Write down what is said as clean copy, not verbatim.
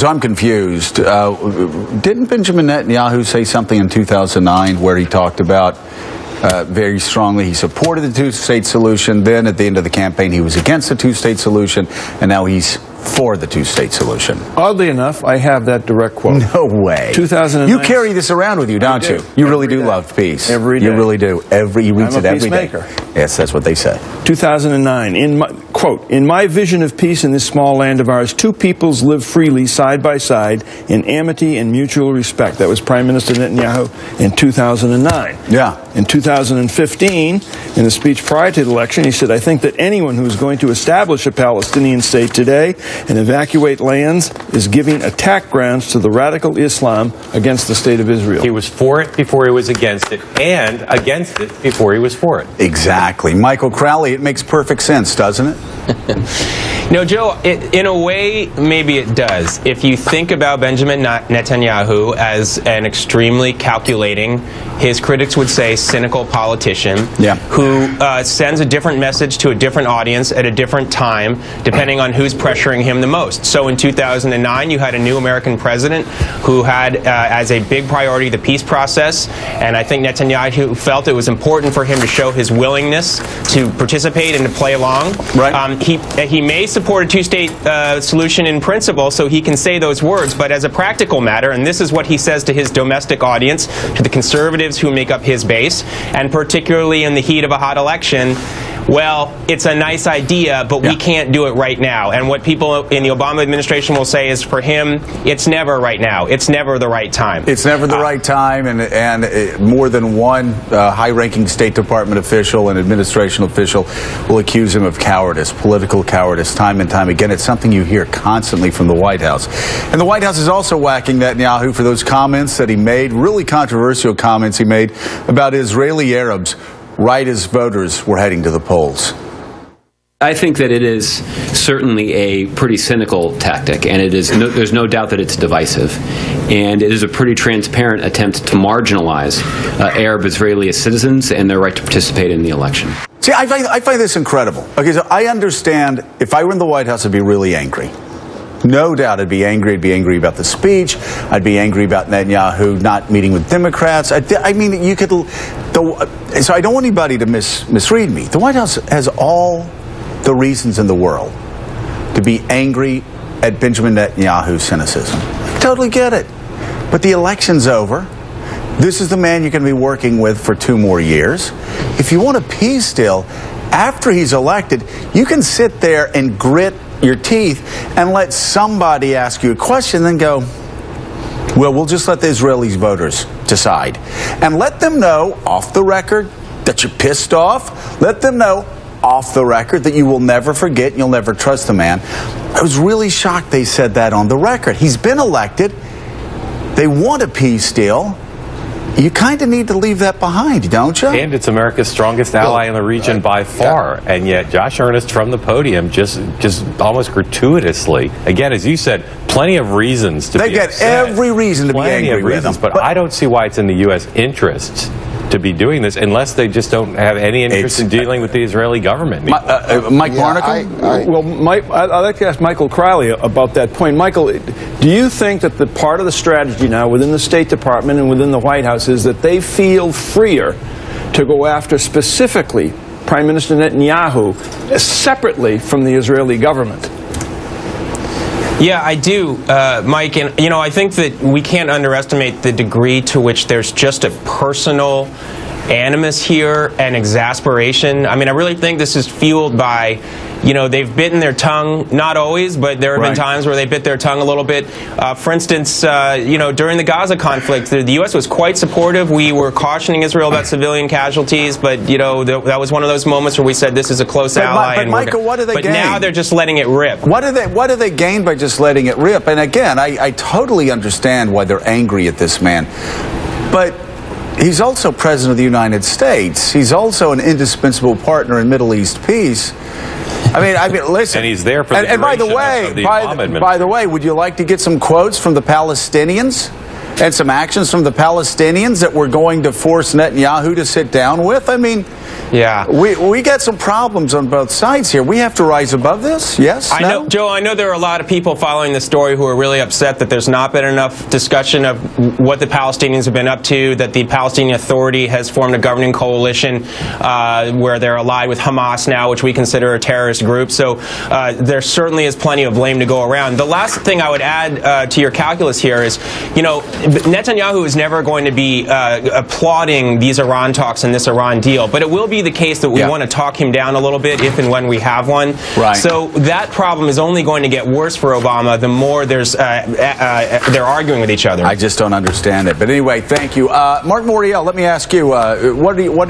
So I'm confused. Didn't Benjamin Netanyahu say something in 2009 where he talked about very strongly he supported the two-state solution, then at the end of the campaign he was against the two-state solution, and now he's for the two-state solution? Oddly enough, I have that direct quote. No way. 2009. You carry this around with you, don't you? You really do love peace. Every day. You really do. He reads it every day. Yes, that's what they say. 2009, quote, "In my vision of peace in this small land of ours, two peoples live freely side by side in amity and mutual respect." That was Prime Minister Netanyahu in 2009. Yeah. In 2015, in the speech prior to the election, he said, "I think that anyone who is going to establish a Palestinian state today and evacuate lands is giving attack grounds to the radical Islam against the state of Israel." He was for it before he was against it, and against it before he was for it. Exactly. Michael Crowley, it makes perfect sense, doesn't it? No, Joe, in a way, maybe it does. If you think about Benjamin Netanyahu as an extremely calculating, his critics would say cynical politician, who sends a different message to a different audience at a different time, depending on who's pressuring him the most. So in 2009, you had a new American president who had as a big priority the peace process, and I think Netanyahu felt it was important for him to show his willingness to participate and to play along. Right. He may support a two-state solution in principle, so he can say those words, but as a practical matter, and this is what he says to his domestic audience, to the conservatives who make up his base, and particularly in the heat of a hot election, well, it's a nice idea, but we can't do it right now. And what people in the Obama administration will say is, for him, it's never right now. It's never the right time. It's never the right time, and more than one high-ranking State Department official and administration official will accuse him of cowardice, political cowardice, time and time again. It's something you hear constantly from the White House. And the White House is also whacking Netanyahu for those comments that he made, really controversial comments he made about Israeli Arabs right as voters were heading to the polls. I think that it is certainly a pretty cynical tactic, and there's no doubt that it's divisive. And it is a pretty transparent attempt to marginalize Arab Israeli citizens and their right to participate in the election. See, I find this incredible. Okay, so I understand if I were in the White House, I'd be really angry. No doubt I'd be angry. I'd be angry about the speech. I'd be angry about Netanyahu not meeting with Democrats. I mean, you could... So I don't want anybody to misread me. The White House has all the reasons in the world to be angry at Benjamin Netanyahu's cynicism. I totally get it. But the election's over. This is the man you're going to be working with for 2 more years. If you want a peace deal, after he's elected, you can sit there and grit your teeth and let somebody ask you a question, then go, well, we'll just let the Israeli voters decide. And let them know off the record that you're pissed off. Let them know off the record that you will never forget and you'll never trust the man. I was really shocked they said that on the record. He's been elected. They want a peace deal. You kind of need to leave that behind, don't you? And it's America's strongest ally in the region by far. And yet Josh Earnest from the podium just almost gratuitously, again, as you said, plenty of reasons to be upset. They've got every reason to be angry with him. But I don't see why it's in the U.S. interest to be doing this unless they just don't have any interest in dealing with the Israeli government. Mike Barnacle? Well, Mike, I'd like to ask Michael Crowley about that point. Michael, do you think that the part of the strategy now within the State Department and within the White House is that they feel freer to go after specifically Prime Minister Netanyahu separately from the Israeli government? Yeah, I do, Mike. And, you know, I think that we can't underestimate the degree to which there's just a personal animus here and exasperation. I mean, I really think this is fueled by, you know, they've bitten their tongue, not always, but there have been times where they bit their tongue a little bit. For instance, you know, during the Gaza conflict, the U.S. was quite supportive. We were cautioning Israel about civilian casualties, but, you know, that was one of those moments where we said this is a close ally. But Michael, what do they gain? But now they're just letting it rip. What do they gain by just letting it rip? And again, I totally understand why they're angry at this man. But he's also President of the United States. He's also an indispensable partner in Middle East peace. I mean, listen. And he's there for the and by the way, of the Obama administration. By the way, would you like to get some quotes from the Palestinians? and some actions from the Palestinians that we're going to force Netanyahu to sit down with? I mean, yeah, we got some problems on both sides here. We have to rise above this. Yes, I know, Joe. I know there are a lot of people following this story who are really upset that there's not been enough discussion of what the Palestinians have been up to. That the Palestinian Authority has formed a governing coalition where they're allied with Hamas now, which we consider a terrorist group. So there certainly is plenty of blame to go around. The last thing I would add to your calculus here is, you know, Netanyahu is never going to be applauding these Iran talks and this Iran deal, but it will be the case that we want to talk him down a little bit if and when we have one. Right. So that problem is only going to get worse for Obama the more there's they're arguing with each other. I just don't understand it. But anyway, thank you. Mark Morial, let me ask you, what are your